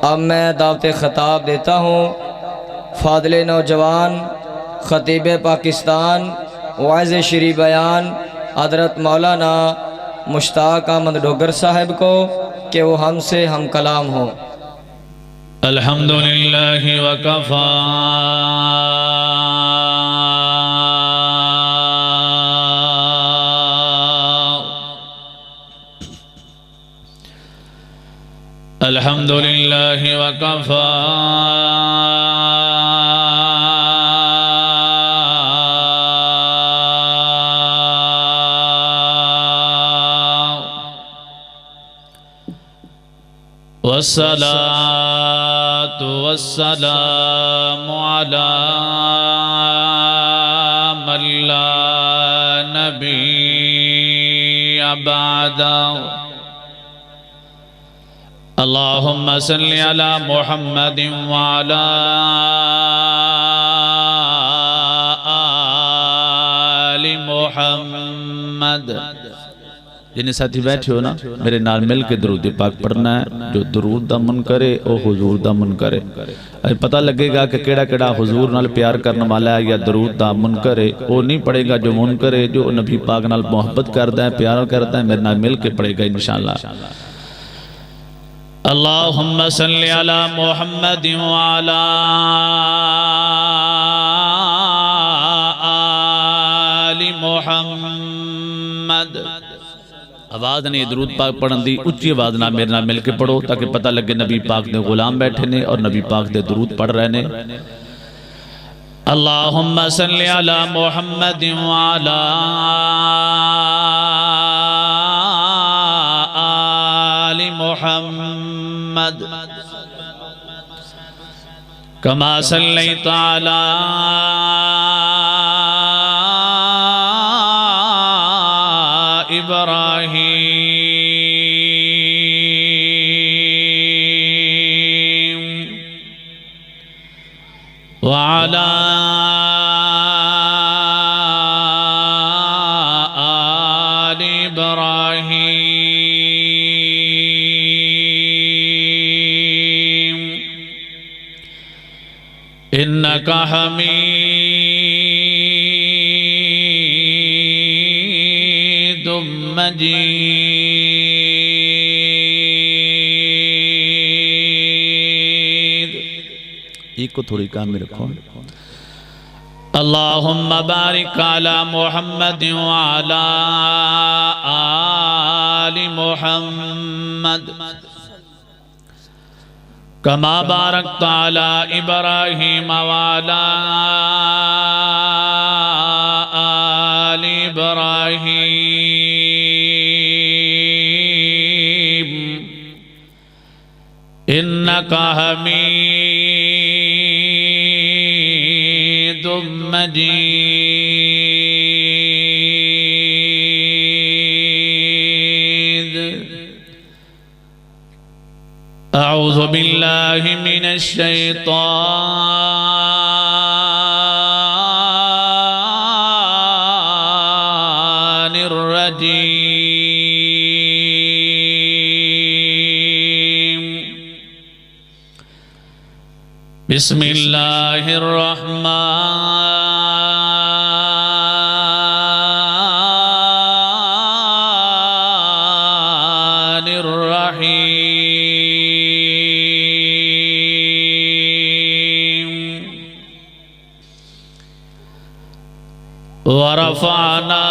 اب میں دعوت خطاب دیتا ہوں فاضل نوجوان خطیب پاکستان واعظ شرعی بیان حضرت مولانا مشتاق احمد ڈوگر صاحب کو کہ وہ ہم سے ہم کلام ہوں۔ الحمدللہ وکفا الحمدللہ وکفا والصلاة والسلام على من لا نبي بعده اللهم صل على محمد وعلى آل محمد۔ جنہیں ساتھی بیٹھے ہو نا میرے نال مل کے درود پاک پڑھنا ہے۔ جو درود دا من کرے او حضور دا من کرے۔ پتہ لگے گا کہ کیڑا کیڑا حضور نال پیار کرنے والا ہے یا درود دا من کرے، او نہیں پڑھے گا جو من کرے، جو نبی پاک نال محبت کرتا ہے، پیار کرتا ہے، میرے نال مل کے پڑھے گا انشاءاللہ۔ اللہم صلی علی محمد وعلا آل محمد۔ آواز نہیں درود پاک پڑھن دی، اچھی آواز نہ میرے نال مل کے پڑھو تاکہ پتہ لگے نبی پاک دے غلام بیٹھے نے اور نبی پاک دے درود پڑھ رہے نے۔ اللہم صلی علی محمد وعلا آل محمد کما صلیت علی ابراہیم وعلی آل ابراہیم انکا حمید مجید۔ ایک کو تھوڑی کام میں رکھو۔ اللہم بارک علی محمد وعلا آل محمد کما بارکت علی ابراہیم وعلا آل ابراہیم انکا حمید مجید۔ اعوذ باللہ من الشیطان الرجیم بسم اللہ الرحمن الرحیم ورفعنا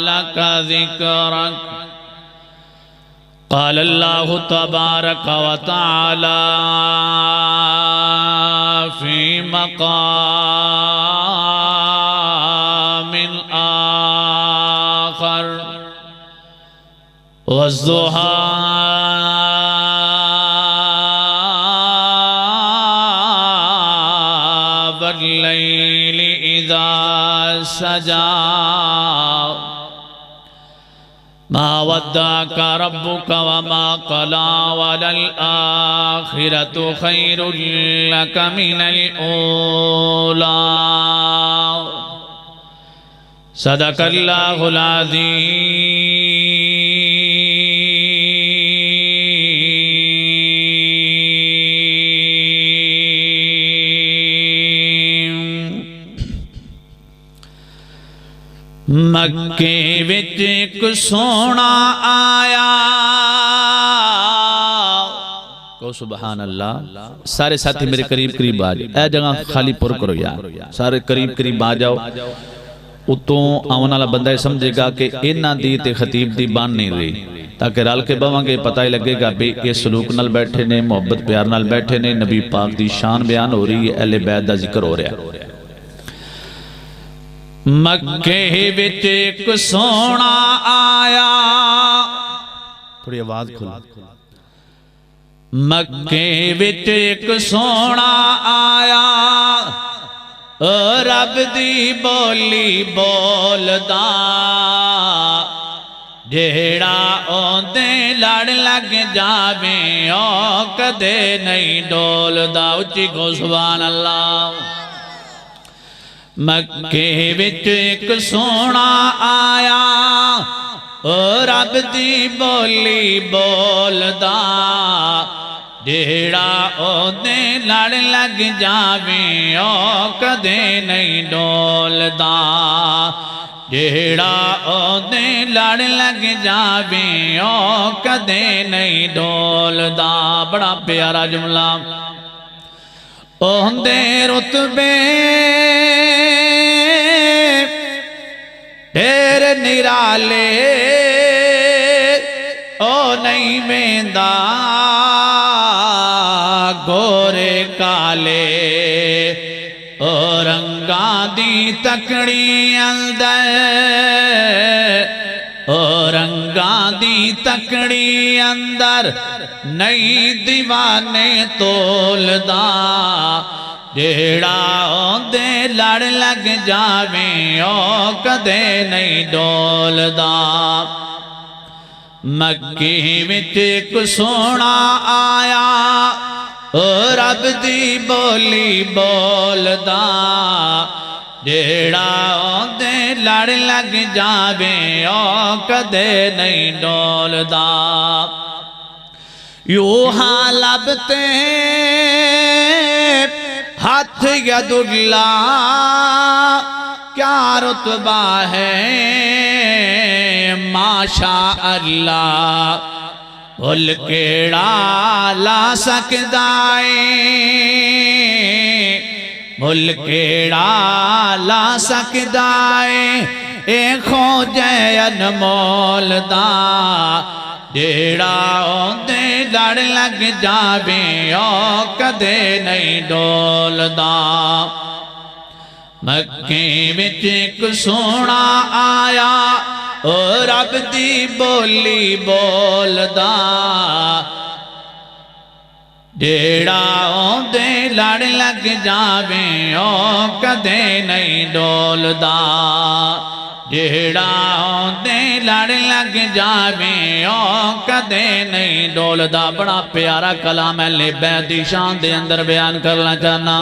لك ذكرك قال الله تبارك وتعالى في مقام آخر والضحى والليل إذا سجى ما ودعك ربك وما قلى وللآخرة خير لك من الأولى صدق اللہ العظیم مکے وچ ایک سونا آیا کو سبحان اللہ سارے ساتھی میرے قریب قریب آ جاؤ اے جگہ خالی پر کرو یار سارے قریب قریب آ جاؤ اتوں آنے والا بندہ سمجھے گا کہ انہ دی تے خطیب دی بان نہیں رہی تاکہ رال کے بہاں گے پتہ ہی لگے گا بے یہ سلوک نال بیٹھے نے محبت پیار نال بیٹھے نے نبی پاک دی شان بیان ہو رہی ہے اہل بیت دا ذکر ہو رہا ہے مکے وچ ایک سونا آیا تھوڑی آواز کھلا مکے وچ ایک سونا آیا رب دی بولی بولدا جیڑا اوندے لڑ لگ جاویں او کدے نہیں ڈولدا اچھی کو سبحان اللہ مکے وچ ایک سونا آیا رب دی بولی بولدا جیڑا اوندے لڑ لگ جاویں او کدے نہیں ڈولدا جیڑا اوندے لڑ لگ جاویں او کدے نہیں ڈولدا بڑا پیارا جملہ اوندے رتبے ڈھیر نرالے او نہیں ویندا گورے کالے او رنگاں دی تکڑی اندر او رنگاں دی تکڑی اندر نئی دیوانے تولدا جیڑا اوندے لڑ لگ جاویں او کدے نہیں ڈولدا مکے وچ ایک سونا آیا رب دی بولی بولدا جیڑا اوندے لڑ لگ جاویں او کدے نہیں ڈولدا یوہاں لبتے ہاتھ ید اللہ کیا رتبہ ہے ماشاء اللہ بھول کیڑا لا سکدائے بھول کیڑا لا سکدائے اے خوجے انمول دا جیڑا اوندے لڑ لگ جاویں او کدے نہیں ڈولدا مکے وچ ایک سونا آیا رب دی بولی بولدا جیڑا اوندے لڑ لگ جاویں او کدے نہیں ڈولدا جیڑا اوندے لڑ لگ جاویں او کدے نہیں ڈولدا بڑا پیارا کلام اہل بیت دی شان دے اندر بیان کرنا چاہنا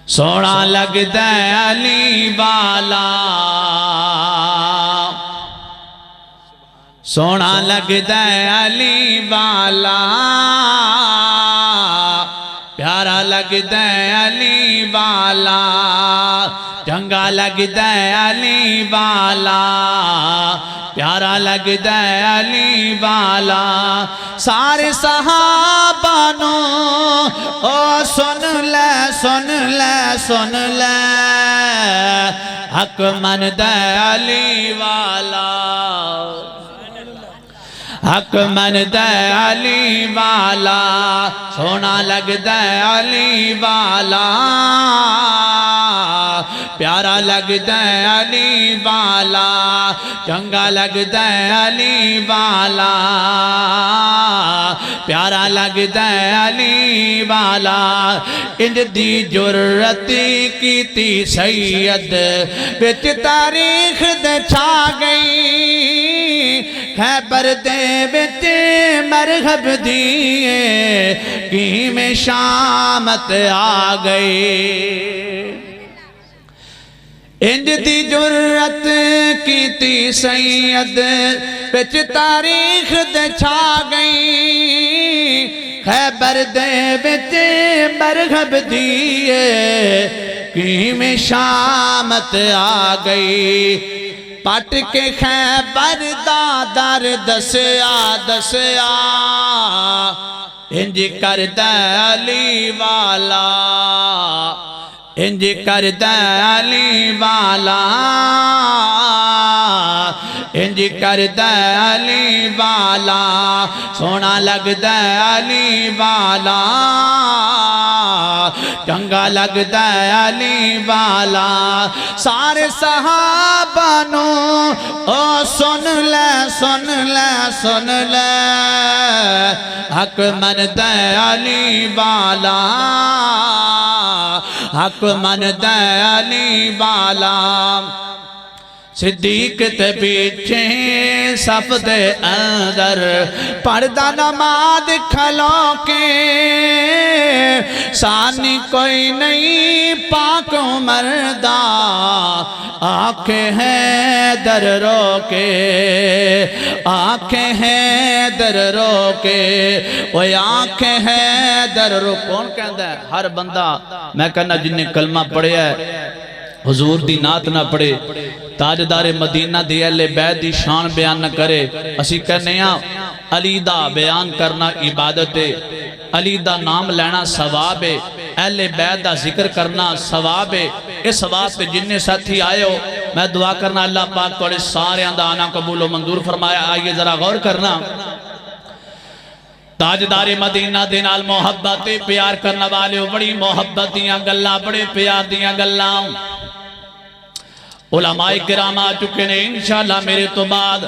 سونا لگدا ہے علی والا سونا لگدا ہے علی والا پیارا لگدا ہے علی والا چنگا لگدا ہے علی والا پیارا لگدا ہے علی والا سارے صحابہ نو او سن لے سن لے سن لے حق مندا ہے علی والا حق مندا ہے علی والا سونا لگدا ہے علی والا پیارا لگدا ہے علی والا چنگا لگدا ہے علی والا پیارا لگدا ہے علی والا انج دی جرت کیتی سید وچ تاریخ دے چھا گئی خیبر دے وچ مرغب دیئے کی میں شامت آ گئی انج دی جرت کیتی سید وچ تاریخ دے چھا گئی خیبر دے وچ مرغب دیئے میں شامت آ گئی پٹ کے خیبر دا در دسیا دسیا انج کردہ علی والا انج کردہ علی والا انج کردہ علی والا سونا لگدہ علی والا چنگا لگدہ علی والا سارے صحابہ نو او سن لے سن لے سن لے حق مندہ علی والا حق مندہ علی والا صدیق تے پیچھے صف دے اندر پردہ نماز کھلو کے سانی کوئی نہیں پاک عمر دا آنکھیں ہیں در رو کے آنکھیں ہیں در رو کے وہ آنکھیں ہیں در رو کون کہندہ ہے ہر بندہ میں کہنا جن نے کلمہ پڑھے ہے حضور دی نات نہ پڑھے تاجدار مدینہ دی اہل بیت دی شان بیان نہ کرے اسی کہنے ہیں علی دا بیان کرنا عبادت ہے علی دا نام لینا ثواب ہے اہل بیت دا ذکر کرنا ثواب ہے اس ثواب پہ جننے ساتھی آئے ہو میں دعا کرنا اللہ پاک توڑے سارے اندہ آنا قبول و منظور فرمایا آئیے ذرا غور کرنا تاجدار مدینہ دے نال محبت پیار کرنا والے ہو بڑی محبت دیاں گلہ بڑے پیار دیاں گلہ علماء کرام آ چکے نے انشاءاللہ میرے تو بعد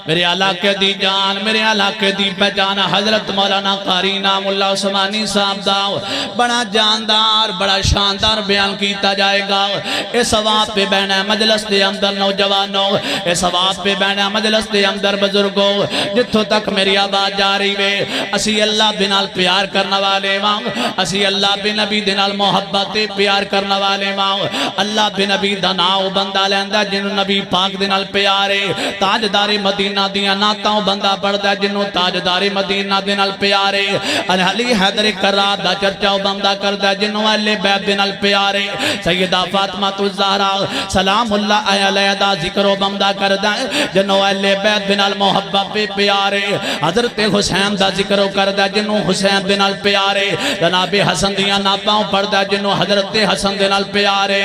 میرے علاقے دی جان میرے علاقے دی پہچانا حضرت مولانا قاری نام اللہ عثمانی صاحب داؤ بڑا جاندار بڑا شاندار بیان کیتا جائے گا اس ثواب پہ بہنا مجلس دے اندر نوجوانوں اس ثواب پہ بہنا مجلس دے اندر بزرگوں جتھوں تک میری آواز جا رہی وے اسی اللہ بنال پیار کرنا والے ماں اسی اللہ بنبی دنال محبت پیار کرنا والے ماں اللہ بنبی دناؤ بندہ لیندہ جنہوں نبی پاک دنال پیارے تاجدار مدینہ دیاں ناتاؤں بندہ پڑھتا جنہوں تاجدار مدینہ دنال پیارے علی حیدر کرار دا چرچاؤ بندہ کرتا جنہوں اہل بیت دنال پیارے سیدہ فاطمہ الزہرا سلام اللہ علیہ دا ذکر و بندہ کرتا جنہوں اہل بیت دنال محبت پہ پیارے حضرت حسین دا ذکر و کرتا جنہوں حسین دنال پیارے جناب حسن دیاں ناتاؤں پڑھتا جنہوں حضرت حسن دنال پیارے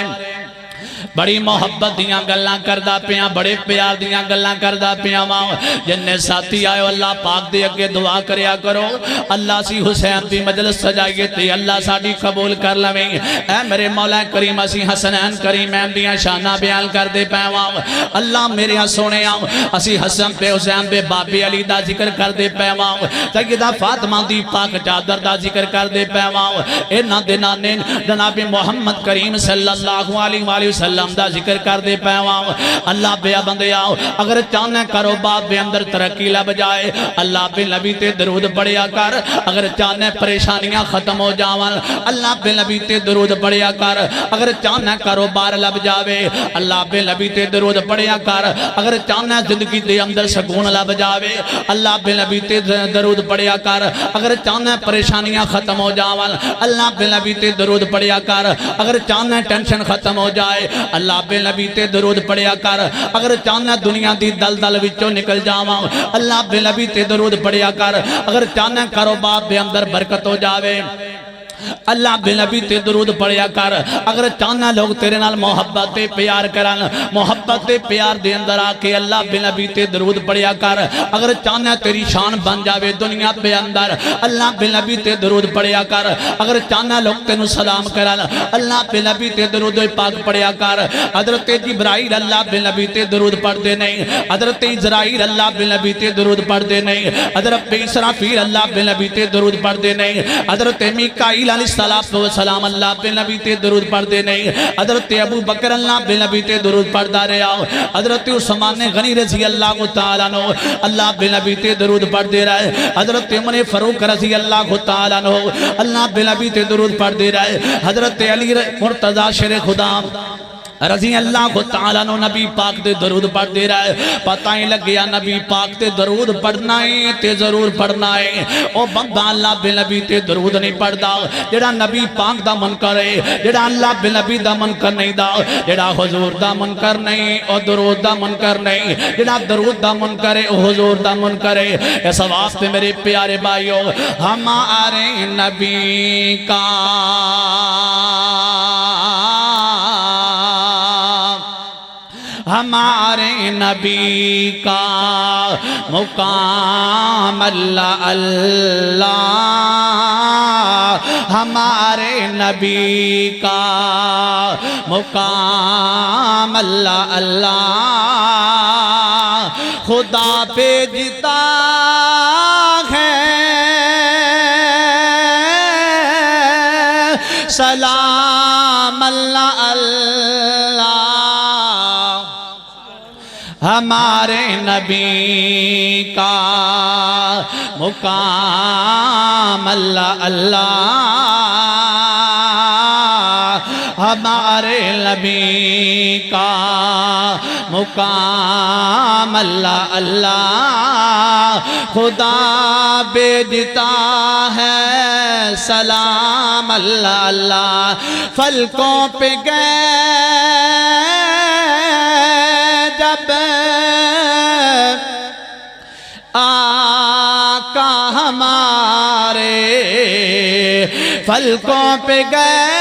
بڑی محبت دیاں گلاں کردہ پیاں بڑے پیار دیاں گلاں کردہ پیاں ماں جنہیں ساتھی آئے اللہ پاک دے اگے دعا کریا کرو اللہ سی حسین دی مجلس سجائیے تے اللہ ساڑی قبول کر لویں اے میرے مولا کریم اسی حسنین کریم دیاں شانہ بیان کر دے پیواں اللہ میرے ہاں سونے آؤں اسی حسن پہ حسین پہ بابی علی دا ذکر کر دے پیواں سیدہ فاطمہ دی پاک چادر دا ذکر کر دے پیواں اے نا دینا نے جناب محمد کریم صلی اللہ علیہ وسلم دا ذکر کر دے پیواں اللہ بے بندے آؤ اگر چاہنے کاروبار بے اندر ترقی لب جائے اللہ بے نبی تے درود پڑھیا کر اگر چاہنے پریشانیاں ختم ہو جاوان اللہ بے نبی تے درود پڑھیا کر اگر چاہنے کاروبار لب جاوے اللہ بے نبی تے درود پڑھیا کر اگر چاہنے زندگی دے اندر سکون لب جاوے اللہ بے نبی تے درود پڑھیا کر اگر چاہنے پریشانیاں ختم ہو جاوان اللہ بے نبی تے درود پڑھیا کر اگر چاہنے ٹینشن ختم ہو جائے اللہ بے نبی تے درود پڑھیا کر اگر چاہنا دنیا دی دل وچوں نکل جاواں اللہ بے نبی تے درود پڑھیا کر اگر چاہنا کاروبار دے اندر برکت ہو جاوے اللہ بے نبی تے درود پڑھیا کر اگر چاہنا لوگ تیرے نال محبت پیار کرن محبت پیار دے اندر آکے اللہ بے نبی تے درود پڑھیا کر اگر چاہنا تیری شان بن جاوے دنیا پہ اندر اللہ بے نبی تے درود پڑھیا کر اگر چاہنا لوگ تینو سلام کرن اللہ بے نبی تے درود پاک پڑھیا کر حضرت جبرائیل اللہ بے نبی تے درود پڑھ دے نہیں حضرت اسرائیل اللہ بے نبی تے درود پڑھ دے نہیں حضرت اسرافیل اللہ بے نبی تے درود پڑھ دے نہیں حضرت میکائیل علیہ السلام اللہ بے نبی تے درود پڑھ دے نہیں حضرت ابو بکر اللہ بے نبی تے درود پڑھ دا رہے آؤ حضرت عثمان غنی رضی اللہ تعالیٰ نو اللہ بے نبی تے درود پڑھ دے رہا ہے حضرت عمر فاروق رضی اللہ تعالیٰ نو اللہ بے نبی تے درود پڑھ دے رہا ہے حضرت علی مرتضی شیر خدا رضی اللہ تعالیٰ نو نبی پاک تے درود پڑھ دے رہا ہے پتہ ہی لگ گیا نبی پاک تے درود پڑھنا ہے تے ضرور پڑھنا ہے او بندہ اللہ بے نبی تے درود نہیں پڑھدا جڑا نبی پاک دا منکر ہے جڑا اللہ بے نبی دا منکر نہیں دا جڑا حضور دا منکر نہیں او درود دا منکر نہیں جڑا درود دا منکر ہے او حضور دا منکر ہے اس واسطے میرے پیارے بھائیو ہمارے نبی کا ہمارے نبی کا مقام اللہ اللہ ہمارے نبی کا مقام اللہ اللہ خدا پہ جتا ہے سلام اللہ اللہ ہمارے نبی کا مقام اللہ اللہ ہمارے نبی کا مقام اللہ اللہ خدا بھیجتا ہے سلام اللہ اللہ فلکوں پہ گئے جب آقا ہمارے فلکوں پہ گئے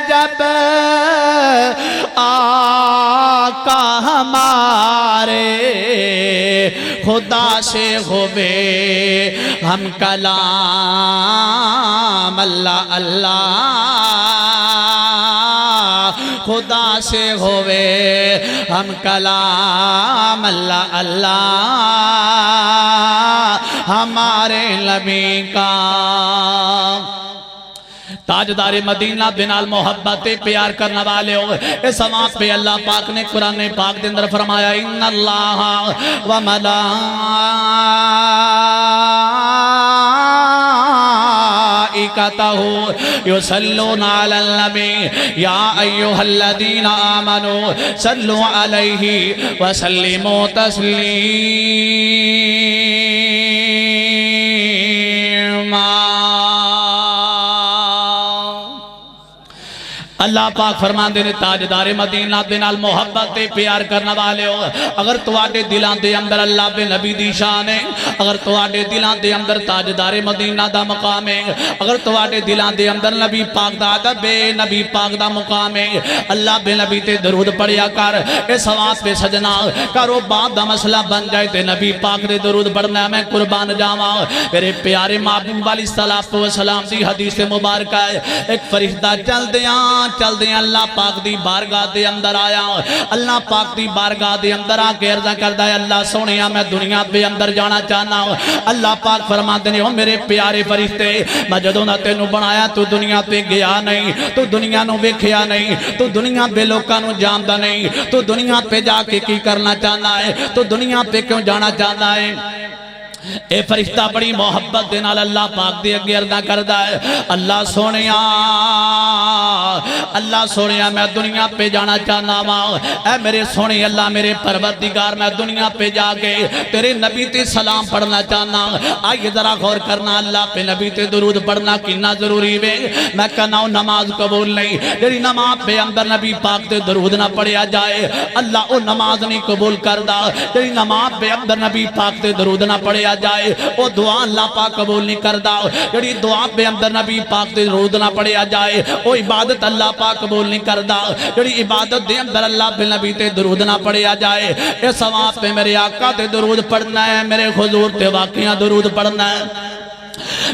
جب آقا ہمارے خدا سے ہوئے ہم کلام اللہ اللہ خدا سے ہوئے ہم کلام اللہ اللہ ہمارے نبی کا تاجدار مدینہ بنال محبت پیار کرنے والے ہو اس وقت پہ اللہ پاک نے قرآن پاک دے اندر فرمایا ان اللہ و ملائکتہ یصلون علی النبی یا ایہا الذین آمنوا صلوا علیہ وسلموا تسلیما اللہ پاک فرمان دے نے تاجدار مدینہ دے نال محبت پیار کرنے والے ہو اگر تواڈے دلان دے اندر اللہ بے نبی دی شان ہے اگر تواڈے دلان دے اندر تاجدار مدینہ دا مقام ہے اگر تواڈے دلان دے اندر نبی پاک دا ادب ہے نبی پاک دا مقام ہے اللہ بے نبی تے درود پڑھیا کر اس واسطے پہ سجنا کرو بات دا مسئلہ بن جائے تے نبی پاک دے درود پڑھنا میں قربان جاواں میرے پیارے محبوب علیہ الصلوۃ والسلام دی حدیث مبارکہ ہے ایک فرشتہ چل دیں اللہ پاک دی بارگاہ دے اندر آیا اللہ پاک دی بارگاہ دے اندر آ کے عرض کردا ہے اللہ سونیا میں دنیا پہ اندر جانا چاہنا اللہ پاک فرماتے ہیں او میرے پیارے فرشتے میں جدوں دا تینوں بنایا تو دنیا پہ گیا نہیں تو دنیا نو ویکھیا نہیں تو دنیا پہ لوکاں نو جاندا نہیں تو دنیا پہ جا کے کی کرنا چاہنا ہے تو دنیا پہ کیوں جانا چاہنا ہے اے فرشتہ بڑی محبت دے نال اللہ پاک دے اگے عرض کردا ہے اللہ سونیا میں دنیا پہ جانا چاہنا وا اے میرے سونے اللہ میرے پروردگار میں دنیا پہ جا کے تیرے نبی تے سلام پڑھنا چاہنا آئیے ذرا غور کرنا اللہ پہ نبی تے درود پڑھنا کتنا ضروری ہے میں کہنا ہوں نماز قبول نہیں جڑی نماز پہ اندر نبی پاک تے درود نہ پڑھیا جائے اللہ او نماز نہیں قبول کردا جڑی نماز پہ اندر نبی پاک تے درود نہ پڑھیا جائے وہ دعا اللہ پاک قبول نہیں کردا جڑی دعا پہ اندر نبی پاک دے درود نہ پڑھیا جائے وہ عبادت اللہ پاک قبول نہیں کردا جڑی عبادت دے اندر اللہ پہ نبی تے درود نہ پڑھیا جائے اس ثواب پہ میرے آقا تے درود پڑھنا ہے میرے حضور تے واقعہ درود پڑھنا ہے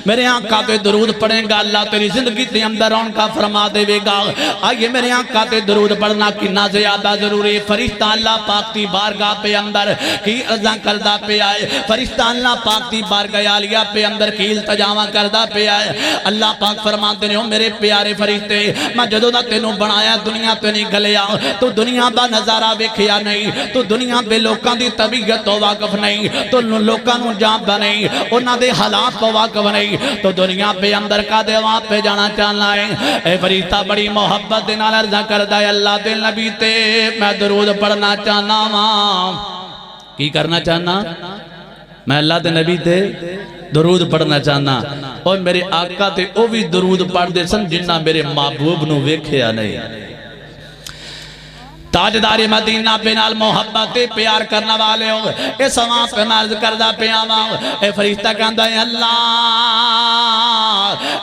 میرے آقا تے درود پڑھیں گا اللہ تیری زندگی تے اندر ان کا فرما دے گا آئیے میرے آقا تے درود پڑھنا کنا زیادہ ضروری فرشتہ اللہ پاک دی بارگاہ پہ اندر کی عزاں کردہ پہ آئے فرشتہ اللہ پاک دی بارگاہ عالیہ پہ اندر کی التجاوہ کردہ پہ آئے اللہ پاک فرماتے ہیں میرے پیارے فرشتے میں جدوں دا تینوں بنایا دنیا تے نہیں گلیا تو دنیا دا نظارہ ویکھیا نہیں تو دنیا بے لوکاں دی طبیعت تو واقف نہیں تو لوکاں نوں جاندا نہیں انہاں دے حالات تو واقف نہیں گئی تو دنیا پہ اندر کا دے وہاں پہ جانا چاہنا ہے. اے فرشتہ بڑی محبت دے نال عرض کردا ہے اللہ دے نبی تے میں درود پڑھنا چاہنا ہاں. کی کرنا چاہنا؟ میں اللہ دے نبی تے درود پڑھنا چاہنا. اور میرے آقا تے او بھی درود پڑھ دے سن جنہ میرے محبوب نو ویکھیا نہیں. تاجدار مدینہ پہ نال محبت پیار کرنا والے ہو اے سواں پہ مرض کردہ پہ آواں. اے فرشتہ کہندہ ہے اللہ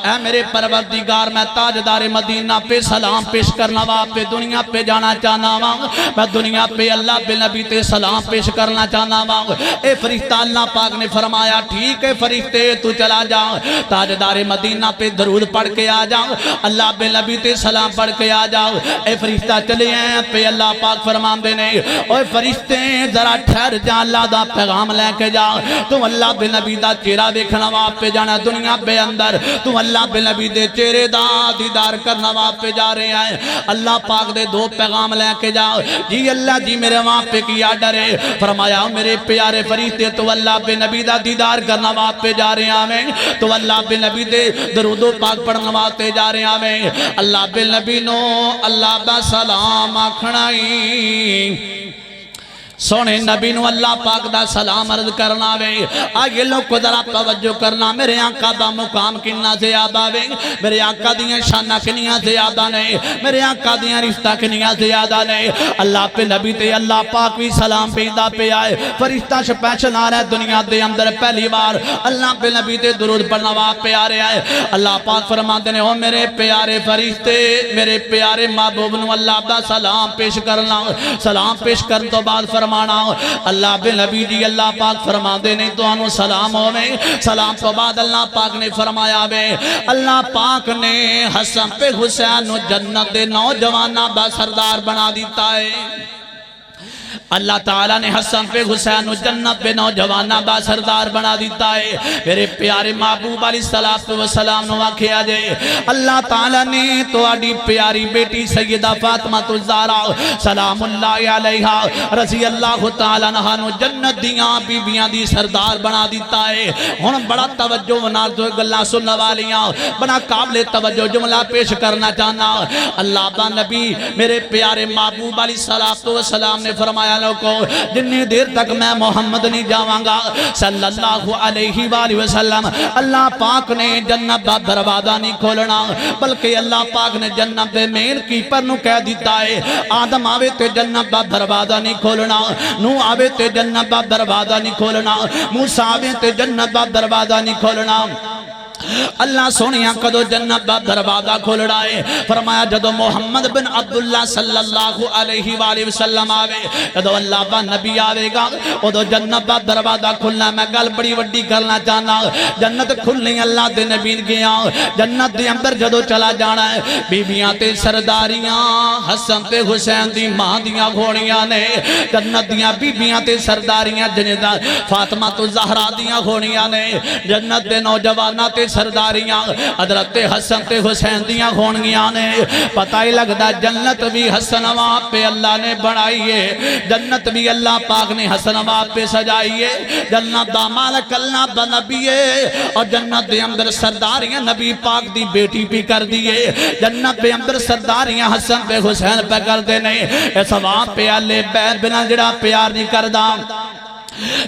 اے میرے پروردگار میں تاجدار مدینہ پہ سلام پیش کرنا وا پہ دنیا پہ جانا چاہنا وا. میں دنیا پہ اللہ پہ نبی تے سلام پیش کرنا چاہنا وا. اے فرشتہ اللہ پاک نے فرمایا ٹھیک ہے فرشتے تو چلا جا تاجدار مدینہ پہ درود پڑھ کے آ جا اللہ پہ نبی تے سلام پڑھ کے آ جا. اے فرشتہ چلے ہیں پہ اللہ پاک فرمان دینے اوہ فرشتے ذرا ٹھہر جا اللہ دا پیغام لے کے جا. تو اللہ بے نبی دا چہرہ دیکھنا وہاں پہ جانا دنیا پہ اندر تو اللہ بے نبی دے چہرے دا دیدار کرنا وہاں پہ جا رہے ہیں. اللہ پاک دے دو پیغام لے کے جا. جی اللہ جی میرے وہاں پہ کیا ڈرے فرمایا میرے پیارے فرشتے تو اللہ بے نبی دا دیدار کرنا وہاں پہ جا رہے ہیں. تو اللہ بے نبی دے درود و پاک پڑھنا وہاں پہ جا رہے ہیں. اللہ بے نبی نو اللہ دا سلام آکھنا سونے نبی نو اللہ پاک دا سلام عرض کرنا وے. آگے لوگ کو ذرا توجہ کرنا میرے آقا دا مقام کننا زیادہ وے. میرے آقا دیاں شانہ کنیاں زیادہ نہیں میرے آقا دیاں رشتہ کنیاں زیادہ نہیں. اللہ پہ نبی تے اللہ پاک بھی سلام پیدا پہ آئے. فرشتہ شپیشن آ رہا ہے دنیا دے اندر پہلی بار اللہ پہ نبی تے درود پڑھنا وہاں پہ آ رہے آئے. اللہ پاک فرمان دینے ہو میرے پیارے فرشتے میرے پیارے محبوب نو اللہ دا سلام پیش کرنا. سلام پیش کرن تو بعد فرمانا اللہ بے نبی جی اللہ پاک فرما دینے تو انو سلام ہونے. سلام تو بعد اللہ پاک نے فرمایا بے اللہ پاک نے حسن پہ حسین جنت دے نوجوانہ با سردار بنا دیتا ہے. اللہ تعالیٰ نے حسن پہ حسین و جنت پہ نوجوانہ با سردار بنا دیتا ہے. میرے پیارے محبوب علیہ السلام نو آکھیا جائے اللہ تعالیٰ نے تو آڈی پیاری بیٹی سیدہ فاطمہ الزہرا سلام اللہ علیہا رضی اللہ تعالیٰ نو جنت دیاں بیبیاں دی سردار بنا دیتا ہے. ہن بڑا توجہ نازو گلاں سننے والیاں بڑا قابل توجہ جملہ پیش کرنا چاہنا. اللہ با نبی میرے پیارے محبوب علیہ السلام نے فرمایا لوگوں جنہی دیر تک میں محمد نہیں جاواں گا صلی اللہ علیہ وآلہ وسلم اللہ پاک نے جنت دا دروازہ نہیں کھولنا بلکہ اللہ پاک نے جنت دے مین کی پر نو کہہ دیتا ہے آدم آوے تے جنت دا دروازہ نہیں کھولنا نو آوے تے جنت دا دروازہ نہیں کھولنا موسیٰ آوے تے جنت دا دروازہ نہیں کھولنا. اللہ سونیاں کدو جنت دا دروازہ کھول رہا ہے. فرمایا جدو محمد بن عبداللہ صلی اللہ علیہ وآلہ وسلم آوے جدو اللہ با نبی آوے گا ادو جنت دا دروازہ کھلنا. میں گل بڑی وڈی کرنا چاہنا جنت کھلنی اللہ دے نبی گیا جنت دے اندر جدو چلا جانا ہے بیبیاں تے سرداریاں حسن تے حسین دی ماں دیاں گھوڑیاں نے جنت دیاں بیبیاں تے سرداریاں جنیدہ فاطمہ تو زہرا دیاں گھوڑیاں نے جنت دے نوجوانہ تے سرداریاں حضرت حسن تے حسین دیاں ہونگیاں نے. پتہ ہی لگتا جنت بھی حسن وہاں پہ اللہ نے بڑھائیے جنت بھی اللہ پاک نے حسن وہاں پہ سجائیے. جنت دا مالک اللہ دا نبی ہے اور جنت دے اندر سرداریاں نبی پاک دی بیٹی بھی کر دیئے. جنت دے اندر سرداریاں حسن پہ حسین پہ کر دینے. اس وہاں پہ اللہ بیت بنا جڑا پیار نہیں کردہ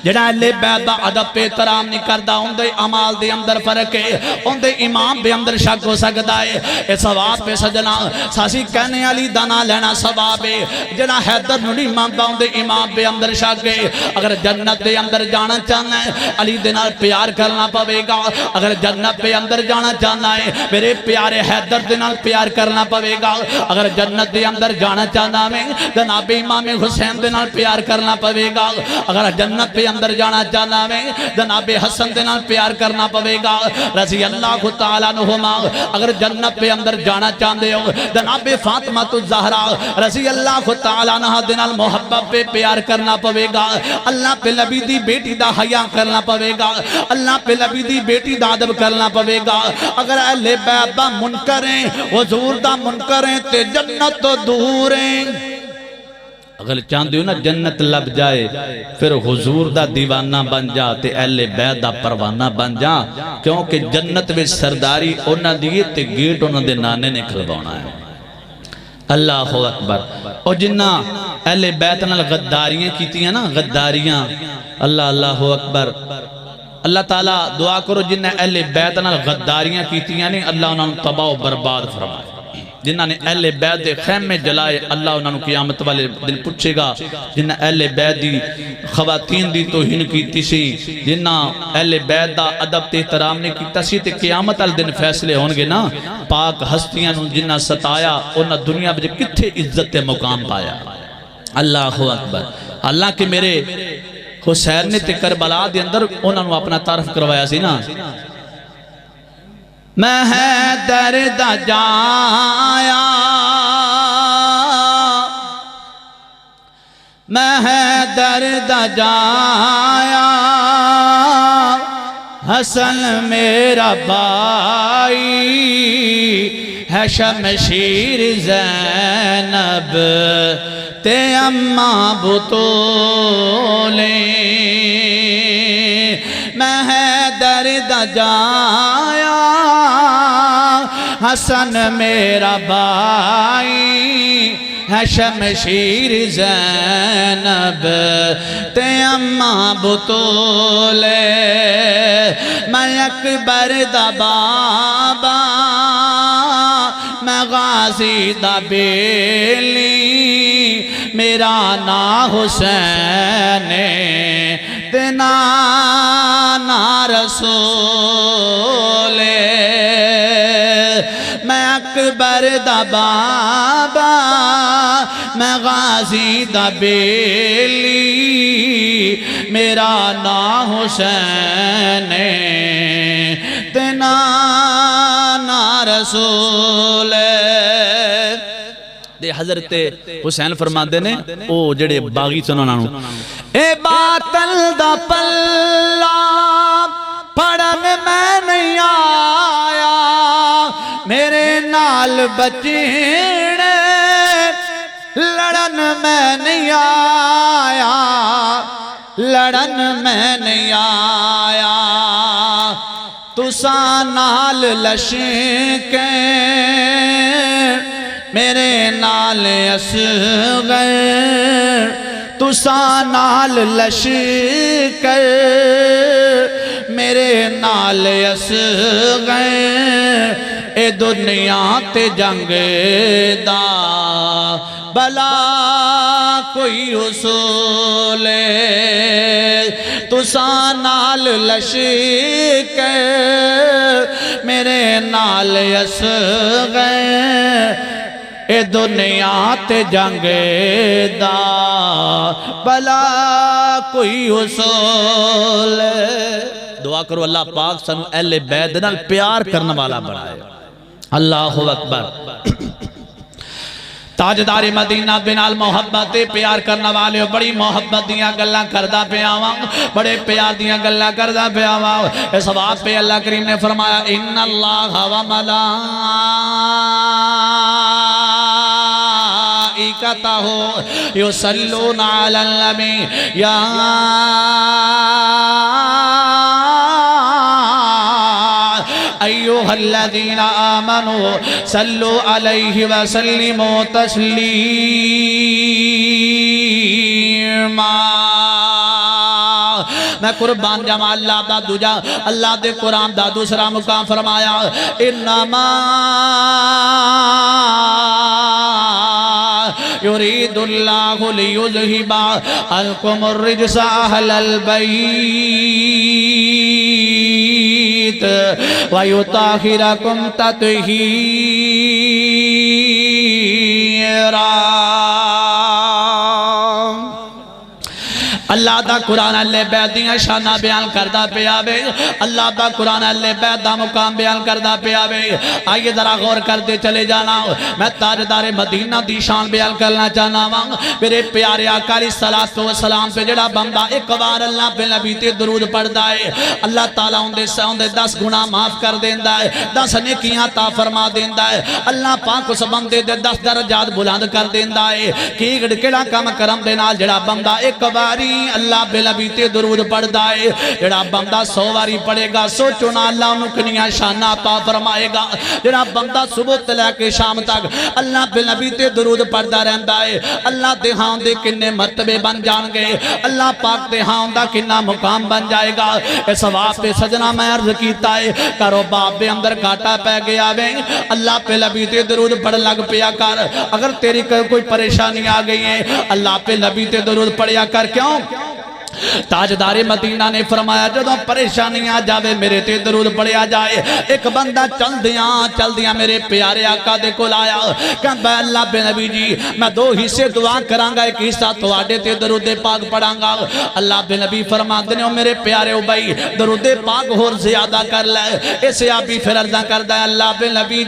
جڑا لے بیت دا عدب پہ احترام نہیں کردہ ان دے عمال دے اندر فرق ہے ان دے امام بے اندر شک ہو سکتا ہے. اے ثواب پہ سجنا ساسی کہنے علی دانا لینا ثواب ہے جڑا حیدر نوڑی مانتا ان دے امام بے اندر شک ہے. اگر جنت دے اندر جانا چاہنا ہے علی دینار پیار کرنا پوے گا. اگر جنت پہ اندر جانا چاہنا ہے میرے پیارے حیدر دینار پیار کرنا پوے گا. اگر جنت دے اندر جانا چاہنا ہے جناب امام حسین دینار پیار کرنا پوے گا. اگر جنت پہ اندر جانا چاہنا میں جناب حسن دینا پیار کرنا پوے گا رضی اللہ تعالیٰ عنہما. اگر جنت پہ اندر جانا چاہتے ہو جناب فاطمہ الزہرا رضی اللہ تعالیٰ عنہ دینا محبت پہ پیار کرنا پوے گا. اللہ پہ نبی دی بیٹی دا حیاء کرنا پوے گا. اللہ پہ نبی دی بیٹی دا ادب کرنا پوے گا. اگر اہل بیت دا منکر ہیں حضور دا منکر ہیں تے جنت تو دور ہیں. اگر چاہتے ہو نا جنت لب جائے پھر حضور دا دیوانہ بن جا تے اہل بیت دا پروانہ بن جا، کیونکہ جنت میں سرداری انہاں دیئے تے گیٹ انہاں دے نانے نے کھلوانا ہے۔ اللہ اکبر۔ اور جنہ اہل بیت نال غداریاں کیتی ہیں نا، غداریاں، اللہ اکبر۔ اللہ تعالیٰ دعا کرو جنہ اہل بیت نال غداریاں کیتی ہیں نہیں، اللہ انہاں تباہ و برباد فرمائے۔ جنہاں نے اہل بیت دے خیمے جلائے، اللہ انہاں قیامت والے دن پوچھے گا۔ جنہاں اہل بیت دی خواتین دی توہین کیتی سی، جنہاں اہل بیت دا ادب تے احترام نے کیتا سی، تے قیامت والے دن فیصلے ہونگے نا۔ پاک ہستیاں نوں جنہاں ستایا، انہاں دنیا وچ کتھے عزت تے مقام پایا۔ اللہ اکبر۔ اللہ کے میرے حسین نے تے کربلا دے اندر انہاں نوں اپنا تعارف کروایا سی نا۔ میں حیدر دا جایا، میں حیدر دا جایا، حسن میرا بائی ہے، شمشیر زینب تے اماں بطولیں۔ میں حیدر دا جایا، حسن میرا بائی ہے، شمشیر زینب تے اماں بطولے۔ میں اکبر دا بابا، میں غازی دا بیلی، میرا نا حسین تے نانا رسول۔ میں اکبر دا بابا، میں غازی دا بیلی، میرا نا حسین تے نانا رسول۔ دے حضرت حسین فرما دینے او جڑے باغی سنانا نو، اے باطل دا پلہ پڑھن میں نہیں آیا، میرے نال بچینے لڑن میں نہیں آیا، لڑن میں نہیں آیا، تساں نال لشکے میرے نال اصغر، تساں نال لشکر میرے نال اصغر، اے دنیا تے جنگ دا بلا کوئی حصول، تساں نال لشکر میرے نال اصغر، اے دنیا تے جنگ دا بلا کوئی حصول۔ دعا کرو اللہ پاک سنو اہل بیت نال پیار کرنے والا بنائے۔ اللہ اکبر۔ تاجدار مدینہ بنال محبت پیار کرنے والے بڑی محبت دیاں گلاں کردہ پہ آواں، بڑے پیار دیاں گلاں کردہ پہ آواں۔ اس بات پہ اللہ کریم نے فرمایا ان اللہ و ملائکتہ یصلون علی النبی یا ایوہ الذین آمنوا صلوا علیہ وسلموا تسلیما۔ میں قربان جمع اللہ دا دوجہ اللہ دے قرآن دا دوسرا مقام فرمایا انما یرید اللہ لیذہب عنکم الرجس اہل البیت وَيُطَاهِرَكُمْ تَطْهِيرًا۔ اللہ دا قرآن اہل بیت دیاں شانہ بیان کردہ پہ آوے اللہ دا قرآن اہل بیت دا مقام بیان کردہ پہ آوے آئیے ذرا غور کردے چلے جانا میں تاجدار مدینہ دی شان بیان کرنا چاہنا ہوں میرے پیارے آقا علیہ السلام پہ جڑا بندہ ایک بار اللہ پہ نبی تے درود پڑھدا ہے اللہ تعالیٰ اندے 10 گناہ معاف کر دیندا ہے 10 نیکیاں عطا فرما دیندا ہے اللہ پاک اس بندے دے 10 درجات بلند کر دیندا ہے کہ کیڑا کام کرم دے نال جڑا بندہ ایک باری اللہ پہ نبی تے درود پڑھدا ہے جڑا بندہ 100 باری پڑھے گا سوچو نا اللہ انہوں کنیاں شانہ عطا فرمائے گا جڑا بندہ صبح تے لے کے شام تک اللہ پہ نبی تے درود پڑھدا رہندا ہے اللہ دے ہاں دے کنے مرتبے بن جان گے اللہ پاک دے ہاں دا کنا مقام بن جائے گا اس ثواب پہ سجنا میں عرض کیتا ہے کرو باپ دے اندر کاٹا پہ گیا وے اللہ پہ نبی تے درود پڑھ لگ پیا کر اگر تیری کوئی پریشانی آ گئی ہے اللہ پہ نبی تے درود پڑھیا کر کیوں تاجدار مدینہ نے فرمایا جدوں پریشانی آ جاوے میرے تے درود پڑھیا جائے ایک بندہ چل دیاں میرے پیارے آقا دے کول آیا کہندا اللہ بے نبی جی میں 2 حصے دعا کرانگا ایک حصہ تواڈے تے درود پاک پڑھانگا اللہ بے نبی فرماندے نے میرے پیارے او بھائی درود پاک ہور زیادہ کر لے اسے آپ بھی پھر عرض کردا ہے اللہ بے نبی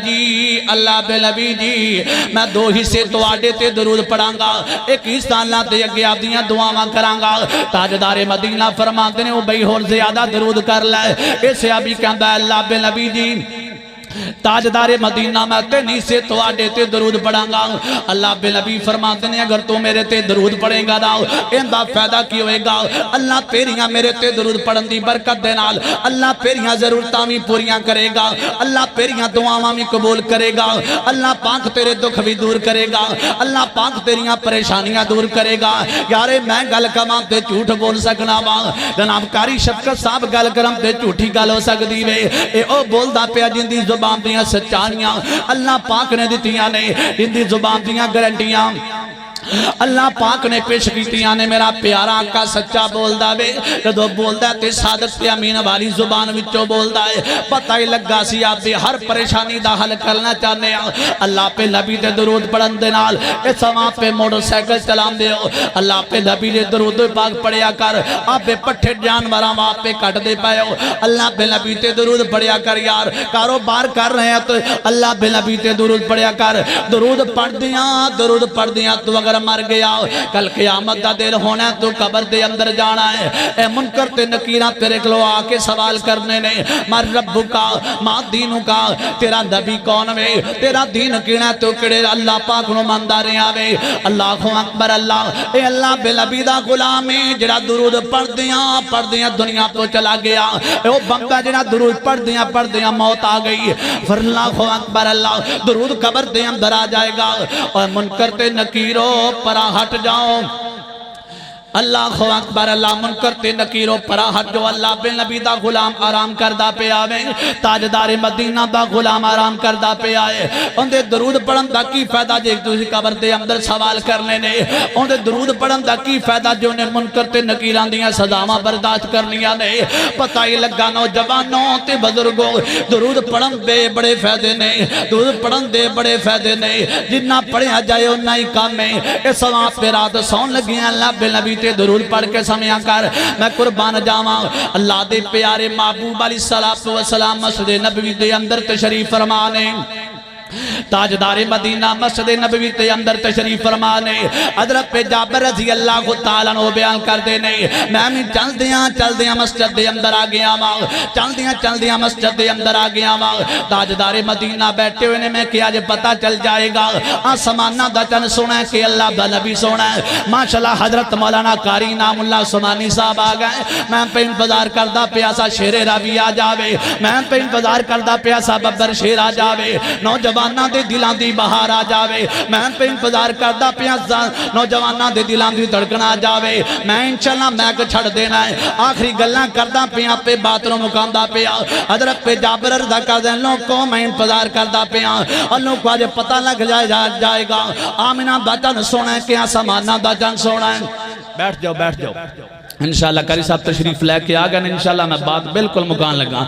جی میں 2 حصے تواڈے تے درود پڑھانگا ایک حصہ اللہ دے اگے آپ دیاں دعاواں کرانگا تاجدار مدینہ فرماتے ہیں وہ بھئی اور زیادہ درود کر لائے اسے ابھی کہندا ہے اللہ بے نبی جی تاجدار مدینہ میں تینی سے تو آڈے تے درود پڑھاں گا اللہ بے نبی فرماتے ہیں اگر تو میرے تے درود پڑھیں گا نا اندہ فیدہ کی ہوئے گا اللہ تیریاں میرے تے درود پڑھن دی برکت دینال اللہ تیریاں ضرورتاں بھی پوریاں کرے گا اللہ تیریاں دعاواں بھی قبول کرے گا اللہ پاک تیرے دکھ بھی دور کرے گا اللہ پاک تیریاں پریشانیاں دور کرے گا یارے میں گل کماں تے جھوٹ بول سکنا وا جناب کاری شفقت صاحب گل کرم تے جھوٹی گل ہو سکدی وے اے او بولدا پیا جن دی زبان دیاں سچانیاں اللہ پاک نے دتیاں نے ان دی زبان دیاں گارنٹیاں اللہ پاک نے پیش کیتیاں نے میرا پیارا آقا سچا بولدا وے جدوں بولدا تے صادق تے امین والی زبان وچوں بولدا ہے پتہ ہی لگا سی آپ دی ہر پریشانی دا حل کرنا چاہنے ہیں اللہ پہ نبی دے درود پڑھن دے نال اس وہاں پہ موٹر سائیکل چلان دے ہو اللہ پہ نبی دے درود پاک پڑھیا کر آپ پہ پٹھے جانوراں وہاں پہ کٹ دے پائے ہو اللہ پہ نبی تے درود پڑھیا کر یار کاروبار کر رہے ہیں تو اللہ پہ نبی تے درود پڑھیا کر درود پڑھ دیاں تو اگر مر گیا کل قیامت دا دل ہونا تو قبر دے اندر جانا ہے اے منکر تے نکیرہ تیرے کلو آکے سوال کرنے نے مر رب کا ماں دینوں کا تیرا نبی کون وے تیرا دین کینا تو کڑے اللہ پاک نو مندارے آوے اللہ اکبر اللہ اے اللہ بے نبی دا غلامی جڑا درود پڑھ دیاں دنیا تو چلا گیا اے وہ بندہ جڑا درود پڑھ دیاں موت آ گئی پھر اللہ اکبر اللہ درود قبر دے اندر آ جائے گا اور منکر تے نکیرو پرا ہٹ جاؤ اللہ اکبر اللہ منکر تے نکیرو پرا ہٹ جو اللہ بے نبی دا غلام آرام کردہ پہ آوے تاجدار مدینہ دا غلام آرام کردہ پہ آئے ان دے درود پڑھن دا کی فائدہ جے دوسری قبر دے اندر سوال کرنے نے ان دے درود پڑھن دا کی فائدہ جو نے منکر تے نکیران دیاں صداواں برداشت کرنیاں نے پتہ ہی لگا نوجوانوں تے بزرگوں درود پڑھن دے بڑے فائدے نے درود پڑھن دے بڑے فائدے نے جنہ پڑھیا جائے انہا ہی کام میں اس وہاں پہ رات سون لگیاں اللہ بے نبی درود پڑھ کے سمیا کر میں قربان جاواں اللہ دے پیارے محبوب علیہ السلام مسجد نبوی دے اندر تشریف فرمانے تاجدار مدینہ مسجد نبوی تے اندر تشریف فرمانے حضرت پہ جابر رضی اللہ تعالیٰ نو بیان کر دینے میں چل دیاں مسجد دے اندر آگیا ماں چل دیاں مسجد دے اندر آگیا ماں تاجدار مدینہ بیٹھے ہوئے نے میں کیا جے پتا چل جائے گا آسمانہ دا چن سونا ہے کہ اللہ دا نبی سونا ہے ماشاءاللہ حضرت مولانا قاری نام اللہ عثمانی صاحب آگئے میں پہ انتظار کردہ پیاسا شیر ربی آ جاوے میں پہ انتظار کردہ پیاسا ببر شیر آ جاوے نوجوانہ دے دلان دی بہار آ جاوے میں پہ انتظار کردہ پیاسا نوجوانہ دے دلان دی دھڑکنا آ جاوے میں انشاءاللہ میک چھڑ دینا ہے آخری گلہ کردہ پیا پہ باتروں مقام دا پیا حضرت پہ جابر رضا کر دیں لوگ کو میں انتظار کردہ پیا اور لوگ کو آج پتہ لگ جائے گا آمینہ دا چن سونا ہے کہ آسمانہ دا چن سونا ہے بیٹھ جاؤ انشاءاللہ قاری صاحب تشریف لے کے آگئے انشاءاللہ میں بات بالکل مکان لگا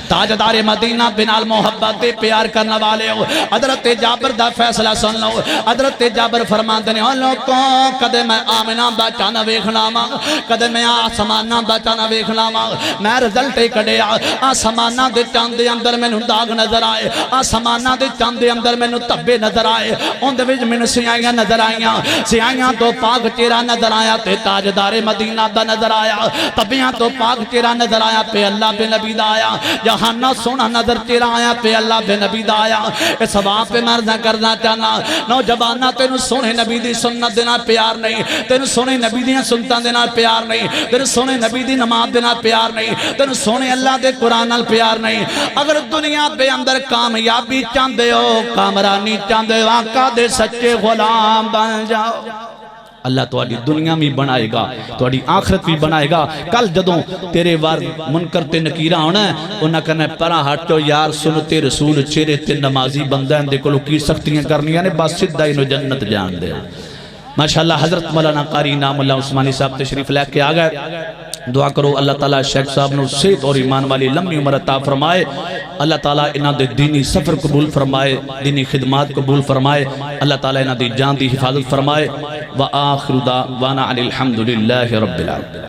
تاجدار مدینہ بنال محبت پیار کرنا والے ہو حضرت جابر دا فیصلہ سن لو حضرت جابر فرماتے ہیں لوگوں کدے میں آمنہ بچانا ویکھنا ماں کدے میں آسمانہ بچانا ویکھنا ماں میں رزلٹے کڑے آسمانہ دے چاندے اندر میں داغ نظر آئے آسمانہ دے چاندے اندر میں تبے نظر آئے ان دے وچ میں سیائیاں نظر آئیاں سیائیاں تو پاک چہرہ نظر آیا تے تاجدار مدینہ دا نظر آیا تبیاں تو پاک چہرہ نظر آیا پہ اللہ بے نبی دا آیا جہانا سونا نظر چہرہ آیا پہ اللہ بے نبی دا آیا اس وہاں پہ مرزہ کرنا چاہنا نوجوانہ تینو سونے نبی دی سنت دینا پیار نہیں تینو سونے نبی دی سنتان دینا پیار نہیں تینو سونے نبی دی نماز دینا پیار نہیں تینو سونے اللہ دے قرآن نال پیار نہیں اگر دنیا پہ اندر کامیابی چاندے ہو کامرانی چاندے ہو آقا دے سچے غلام بن جاؤ اللہ توڑی دنیا بھی بنائے گا توڑی آخرت بھی بنائے گا کل جدوں تیرے وار منکر تے نکیرہ ہونا ہے انہاں کہنا پرا ہٹو یار سنتے رسول چہرے تے نمازی بندہ ہیں دیکھو لو کی سختیاں کرنی ہیں بس سدھا انہوں جنت جان دے ماشاءاللہ حضرت مولانا قاری نام اللہ عثمانی صاحب تشریف لے کے آگئے دعا کرو اللہ تعالیٰ شیخ صاحب نے صحت اور ایمان والی لمبی عمر عطا فرمائے اللہ تعالیٰ انہاں دے دینی سفر قبول فرمائے دینی خدمات قبول فرمائے اللہ تعالیٰ انہاں دی جان دی حفاظت فرمائے وآخر دعوانا علی الحمدللہ رب العالمین